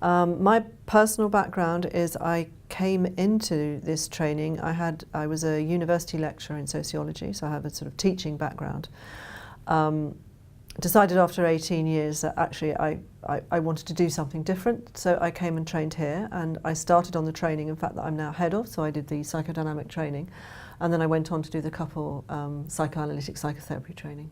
My personal background is I came into this training, I was a university lecturer in sociology, so I have a sort of teaching background. Decided after 18 years that actually I wanted to do something different, so I came and trained here, and I started on the training, in fact, that I'm now head of, so I did the psychodynamic training, and then I went on to do the couple psychoanalytic psychotherapy training.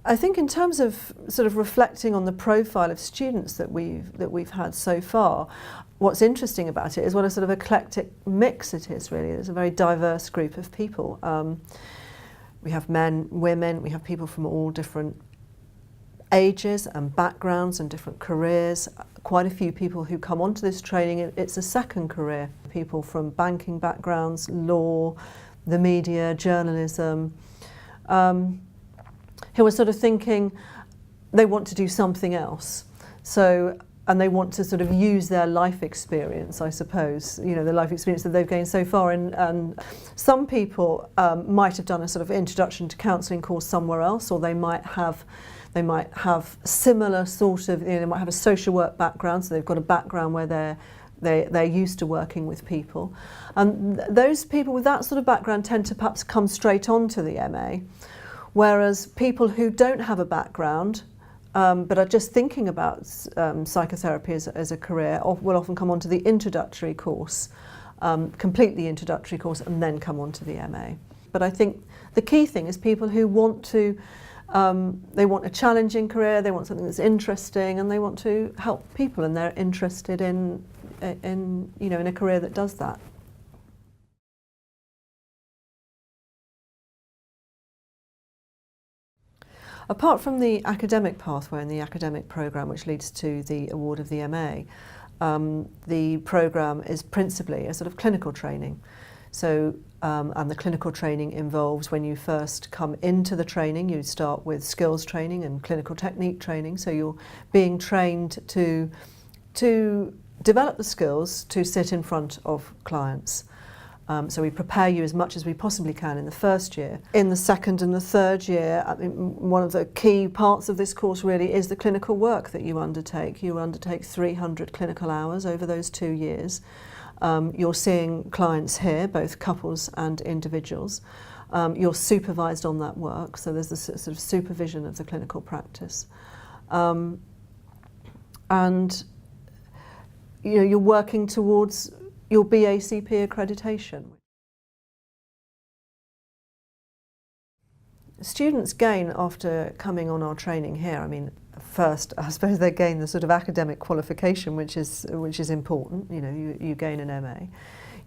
I think in terms of sort of reflecting on the profile of students that we've had so far, what's interesting about it is what a sort of eclectic mix it is, really. There's a very diverse group of people. We have men, women, we have people from all different ages and backgrounds and different careers. Quite a few people who come onto this training, it's a second career. People from banking backgrounds, law, the media, journalism, who are sort of thinking they want to do something else. And they want to sort of use their life experience, I suppose, the life experience that they've gained so far. And some people might have done a sort of introduction to counselling course somewhere else, or they might have similar sort of, they might have a social work background, so they've got a background where they're used to working with people. And those people with that sort of background tend to perhaps come straight onto the MA, whereas people who don't have a background but are just thinking about psychotherapy as a career will often come onto the introductory course, complete the introductory course, and then come onto the MA. But I think the key thing is people who want to, they want a challenging career, they want something that's interesting, and they want to help people, and they're interested in a career that does that. Apart from the academic pathway and the academic programme, which leads to the award of the MA, the programme is principally a sort of clinical training. So, and the clinical training involves, when you first come into the training, you start with skills training and clinical technique training. So you're being trained to develop the skills to sit in front of clients. So we prepare you as much as we possibly can in the first year. In the second and the third year, I think one of the key parts of this course really is the clinical work that you undertake. You undertake 300 clinical hours over those 2 years. You're seeing clients here, both couples and individuals. You're supervised on that work, so there's this sort of supervision of the clinical practice. And you're working towards your BACP accreditation. Students gain, after coming on our training here, I mean, first, I suppose they gain the sort of academic qualification, which is important. You gain an MA.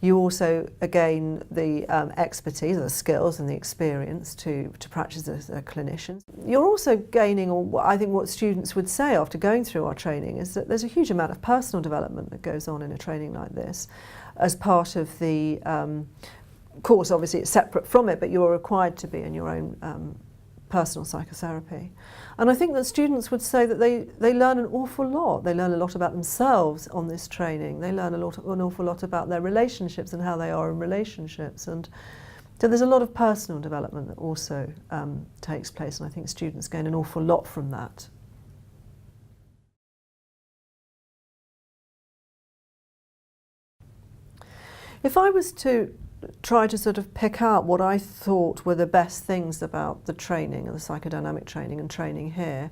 You also gain the expertise, the skills and the experience to practice as a clinician. You're also gaining, or I think what students would say after going through our training, is that there's a huge amount of personal development that goes on in a training like this. As part of the course, obviously it's separate from it, but you're required to be in your own personal psychotherapy. And I think that students would say that they learn an awful lot. They learn a lot about themselves on this training. They learn an awful lot about their relationships and how they are in relationships. And so there's a lot of personal development that also takes place, and I think students gain an awful lot from that. If I was to try to sort of pick out what I thought were the best things about the training, and the psychodynamic training and training here,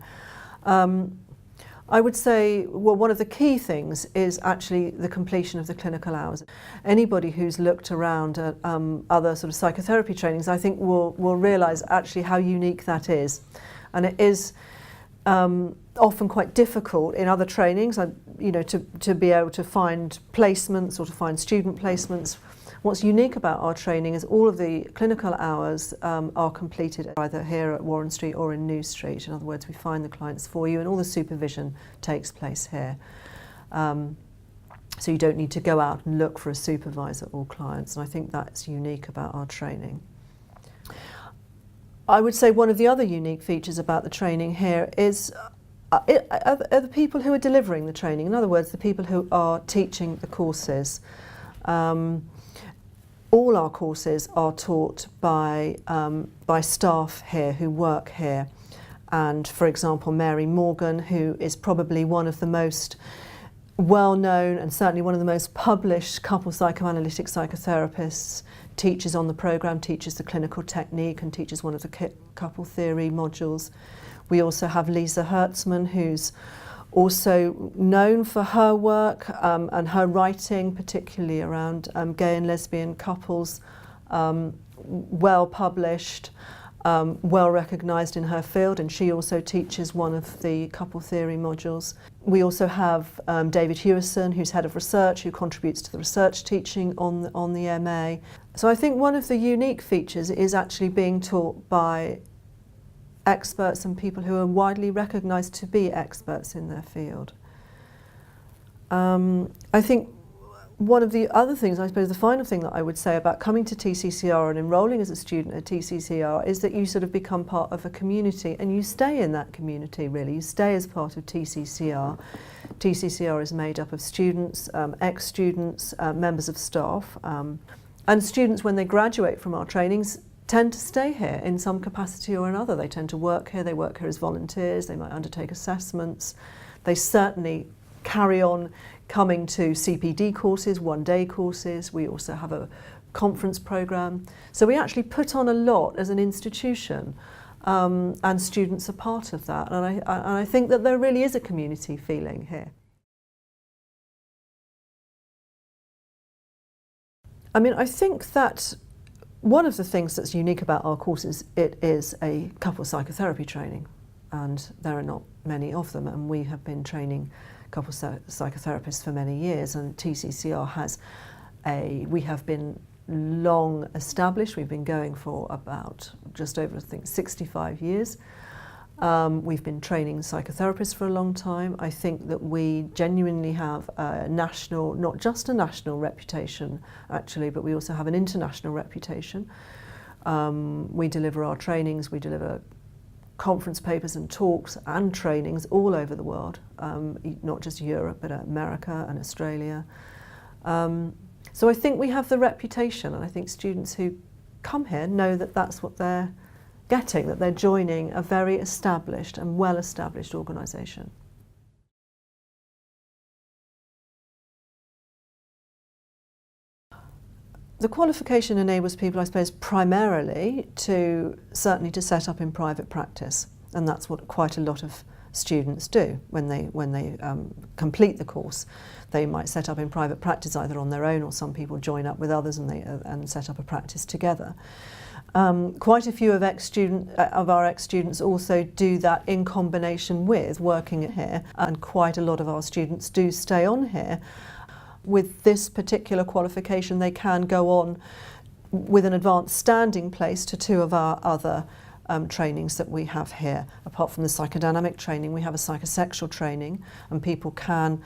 I would say, well, one of the key things is actually the completion of the clinical hours. Anybody who's looked around at other sort of psychotherapy trainings, I think will realise actually how unique that is. And it is often quite difficult in other trainings, to be able to find placements or to find student placements. What's unique about our training is all of the clinical hours are completed either here at Warren Street or in New Street. In other words, we find the clients for you, and all the supervision takes place here. So you don't need to go out and look for a supervisor or clients, and I think that's unique about our training. I would say one of the other unique features about the training here is are the people who are delivering the training. In other words, the people who are teaching the courses. All our courses are taught by staff here who work here, And for example, Mary Morgan, who is probably one of the most well-known and certainly one of the most published couple psychoanalytic psychotherapists, teaches on the programme, teaches the clinical technique and teaches one of the couple theory modules. We also have Lisa Hertzman, who's also known for her work and her writing, particularly around gay and lesbian couples, well published, well recognised in her field, and she also teaches one of the couple theory modules. We also have David Hewison, who's head of research, who contributes to the research teaching on the MA. So I think one of the unique features is actually being taught by experts and people who are widely recognised to be experts in their field. I think one of the other things, I suppose the final thing that I would say about coming to TCCR and enrolling as a student at TCCR is that you sort of become part of a community and you stay in that community really. You stay as part of TCCR. TCCR is made up of students, ex-students, members of staff, and students when they graduate from our trainings tend to stay here in some capacity or another. They tend to work here, they work here as volunteers, they might undertake assessments. They certainly carry on coming to CPD courses, one-day courses. We also have a conference programme. So we actually put on a lot as an institution, and students are part of that. And I think that there really is a community feeling here. I mean, I think that one of the things that's unique about our course is it is a couple psychotherapy training, and there are not many of them, and we have been training couple psychotherapists for many years, and TCCR has we have been long established. We've been going for about just over, I think, 65 years. We've been training psychotherapists for a long time. I think that we genuinely have a national, not just a national reputation actually, but we also have an international reputation. We deliver our trainings, we deliver conference papers and talks and trainings all over the world, not just Europe, but America and Australia. So I think we have the reputation, and I think students who come here know that that's what they're getting, that they're joining a very established and well-established organisation. The qualification enables people, I suppose, primarily certainly to set up in private practice, and that's what quite a lot of students do when they complete the course. They might set up in private practice either on their own, or some people join up with others and set up a practice together. Quite a few of our ex-students also do that in combination with working here, and quite a lot of our students do stay on here. With this particular qualification, they can go on with an advanced standing place to two of our other trainings that we have here. Apart from the psychodynamic training, we have a psychosexual training, and people can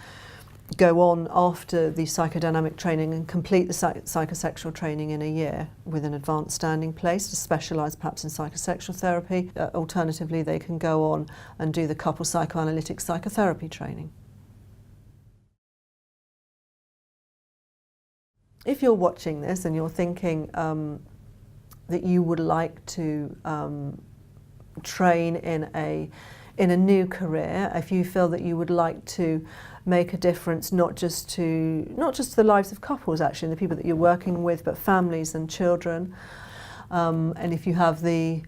go on after the psychodynamic training and complete the psychosexual training in a year with an advanced standing place to specialise perhaps in psychosexual therapy. Alternatively, they can go on and do the couple psychoanalytic psychotherapy training. If you're watching this and you're thinking that you would like to train in a new career, if you feel that you would like to make a difference not just to the lives of couples actually, and the people that you're working with, but families and children, and if you have the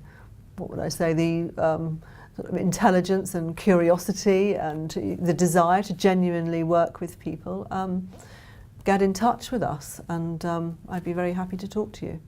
sort of intelligence and curiosity and the desire to genuinely work with people, get in touch with us, and I'd be very happy to talk to you.